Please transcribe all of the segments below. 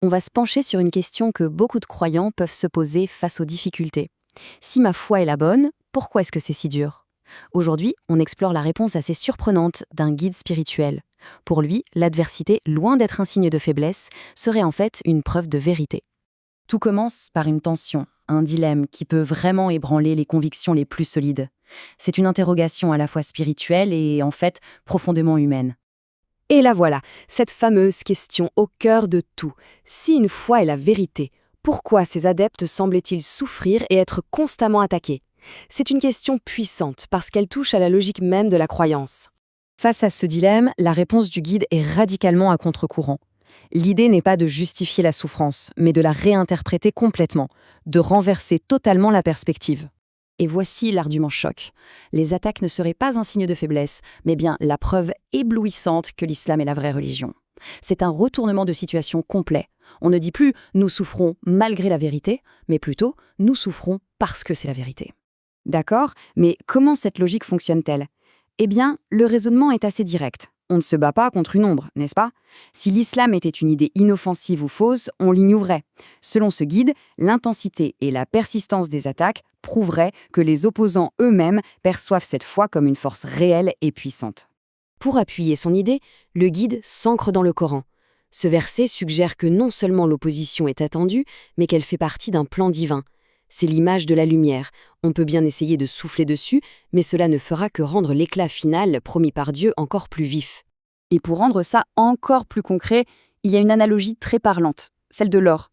on va se pencher sur une question que beaucoup de croyants peuvent se poser face aux difficultés. Si ma foi est la bonne, pourquoi est-ce que c'est si dur? Aujourd'hui, on explore la réponse assez surprenante d'un guide spirituel. Pour lui, l'adversité, loin d'être un signe de faiblesse, serait en fait une preuve de vérité. Tout commence par une tension, un dilemme qui peut vraiment ébranler les convictions les plus solides. C'est une interrogation à la fois spirituelle et, en fait, profondément humaine. Et la voilà, cette fameuse question au cœur de tout. Si une foi est la vérité, pourquoi ces adeptes semblaient-ils souffrir et être constamment attaqués? C'est une question puissante parce qu'elle touche à la logique même de la croyance. Face à ce dilemme, la réponse du guide est radicalement à contre-courant. L'idée n'est pas de justifier la souffrance, mais de la réinterpréter complètement, de renverser totalement la perspective. Et voici l'argument choc. Les attaques ne seraient pas un signe de faiblesse, mais bien la preuve éblouissante que l'islam est la vraie religion. C'est un retournement de situation complet. On ne dit plus « nous souffrons malgré la vérité », mais plutôt « nous souffrons parce que c'est la vérité ». D'accord, mais comment cette logique fonctionne-t-elle? Eh bien, le raisonnement est assez direct. On ne se bat pas contre une ombre, n'est-ce pas? Si l'islam était une idée inoffensive ou fausse, on l'ignorerait. Selon ce guide, l'intensité et la persistance des attaques prouveraient que les opposants eux-mêmes perçoivent cette foi comme une force réelle et puissante. Pour appuyer son idée, le guide s'ancre dans le Coran. Ce verset suggère que non seulement l'opposition est attendue, mais qu'elle fait partie d'un plan divin. C'est l'image de la lumière. On peut bien essayer de souffler dessus, mais cela ne fera que rendre l'éclat final promis par Dieu encore plus vif. Et pour rendre ça encore plus concret, il y a une analogie très parlante, celle de l'or.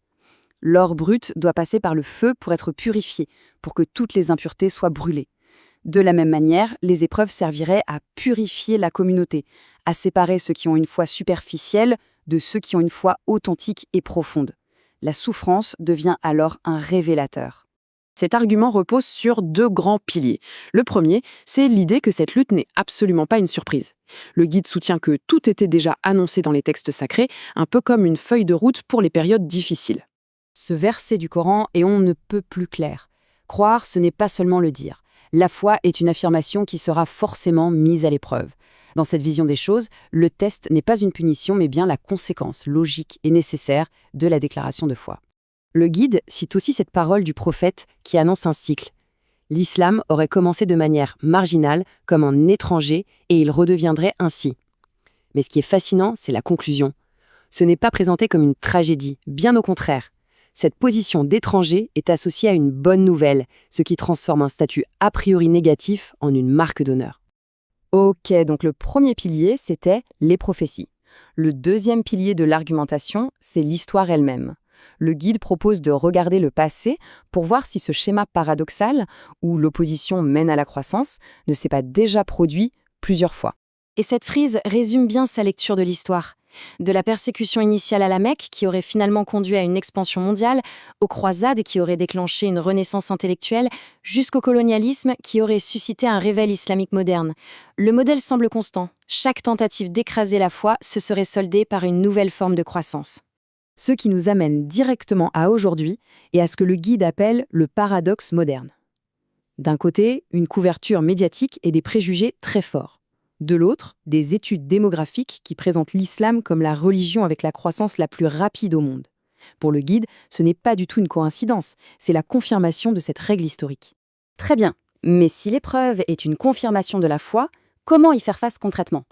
L'or brut doit passer par le feu pour être purifié, pour que toutes les impuretés soient brûlées. De la même manière, les épreuves serviraient à purifier la communauté, à séparer ceux qui ont une foi superficielle de ceux qui ont une foi authentique et profonde. La souffrance devient alors un révélateur. Cet argument repose sur deux grands piliers. Le premier, c'est l'idée que cette lutte n'est absolument pas une surprise. Le guide soutient que tout était déjà annoncé dans les textes sacrés, un peu comme une feuille de route pour les périodes difficiles. Ce verset du Coran est on ne peut plus clair. Croire, ce n'est pas seulement le dire. La foi est une affirmation qui sera forcément mise à l'épreuve. Dans cette vision des choses, le test n'est pas une punition, mais bien la conséquence logique et nécessaire de la déclaration de foi. Le guide cite aussi cette parole du prophète qui annonce un cycle. L'islam aurait commencé de manière marginale, comme un étranger, et il redeviendrait ainsi. Mais ce qui est fascinant, c'est la conclusion. Ce n'est pas présenté comme une tragédie, bien au contraire. Cette position d'étranger est associée à une bonne nouvelle, ce qui transforme un statut a priori négatif en une marque d'honneur. Ok, donc le premier pilier, c'était les prophéties. Le deuxième pilier de l'argumentation, c'est l'histoire elle-même. Le guide propose de regarder le passé pour voir si ce schéma paradoxal, où l'opposition mène à la croissance, ne s'est pas déjà produit plusieurs fois. Et cette frise résume bien sa lecture de l'histoire. De la persécution initiale à la Mecque, qui aurait finalement conduit à une expansion mondiale, aux croisades qui auraient déclenché une renaissance intellectuelle, jusqu'au colonialisme qui aurait suscité un réveil islamique moderne. Le modèle semble constant. Chaque tentative d'écraser la foi se serait soldée par une nouvelle forme de croissance. Ce qui nous amène directement à aujourd'hui et à ce que le guide appelle le paradoxe moderne. D'un côté, une couverture médiatique et des préjugés très forts. De l'autre, des études démographiques qui présentent l'islam comme la religion avec la croissance la plus rapide au monde. Pour le guide, ce n'est pas du tout une coïncidence, c'est la confirmation de cette règle historique. Très bien, mais si l'épreuve est une confirmation de la foi, comment y faire face concrètement?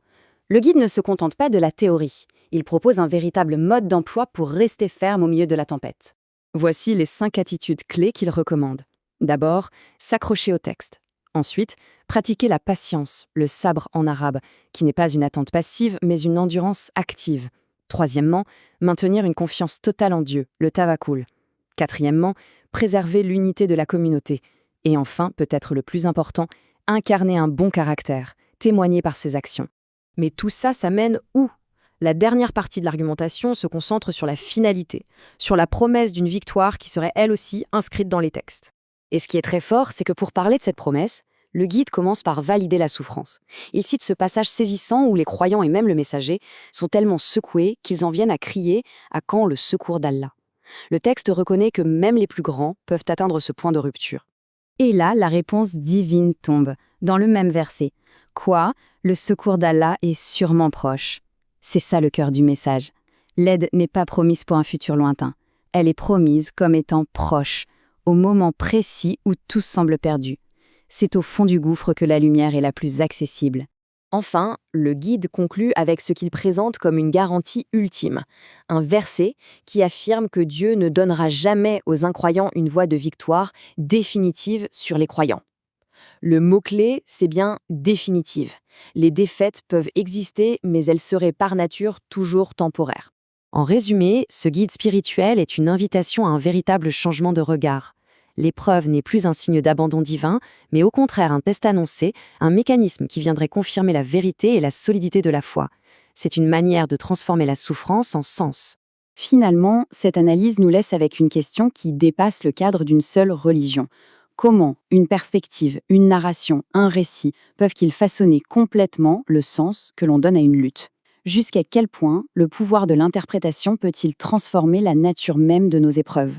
Le guide ne se contente pas de la théorie, il propose un véritable mode d'emploi pour rester ferme au milieu de la tempête. Voici les 5 attitudes clés qu'il recommande. D'abord, s'accrocher au texte. Ensuite, pratiquer la patience, le sabre en arabe, qui n'est pas une attente passive, mais une endurance active. Troisièmement, maintenir une confiance totale en Dieu, le tawakkul. Quatrièmement, préserver l'unité de la communauté. Et enfin, peut-être le plus important, incarner un bon caractère, témoigner par ses actions. Mais tout ça, ça mène où? La dernière partie de l'argumentation se concentre sur la finalité, sur la promesse d'une victoire qui serait elle aussi inscrite dans les textes. Et ce qui est très fort, c'est que pour parler de cette promesse, le guide commence par valider la souffrance. Il cite ce passage saisissant où les croyants et même le messager sont tellement secoués qu'ils en viennent à crier « à quand le secours d'Allah ?» Le texte reconnaît que même les plus grands peuvent atteindre ce point de rupture. Et là, la réponse divine tombe, dans le même verset. Quoi? Le secours d'Allah est sûrement proche. C'est ça le cœur du message. L'aide n'est pas promise pour un futur lointain. Elle est promise comme étant proche, au moment précis où tout semble perdu. C'est au fond du gouffre que la lumière est la plus accessible. Enfin, le guide conclut avec ce qu'il présente comme une garantie ultime, un verset qui affirme que Dieu ne donnera jamais aux incroyants une voie de victoire définitive sur les croyants. Le mot-clé, c'est bien définitive. Les défaites peuvent exister, mais elles seraient par nature toujours temporaires. En résumé, ce guide spirituel est une invitation à un véritable changement de regard. L'épreuve n'est plus un signe d'abandon divin, mais au contraire un test annoncé, un mécanisme qui viendrait confirmer la vérité et la solidité de la foi. C'est une manière de transformer la souffrance en sens. Finalement, cette analyse nous laisse avec une question qui dépasse le cadre d'une seule religion. Comment une perspective, une narration, un récit peuvent-ils façonner complètement le sens que l'on donne à une lutte ? Jusqu'à quel point le pouvoir de l'interprétation peut-il transformer la nature même de nos épreuves ?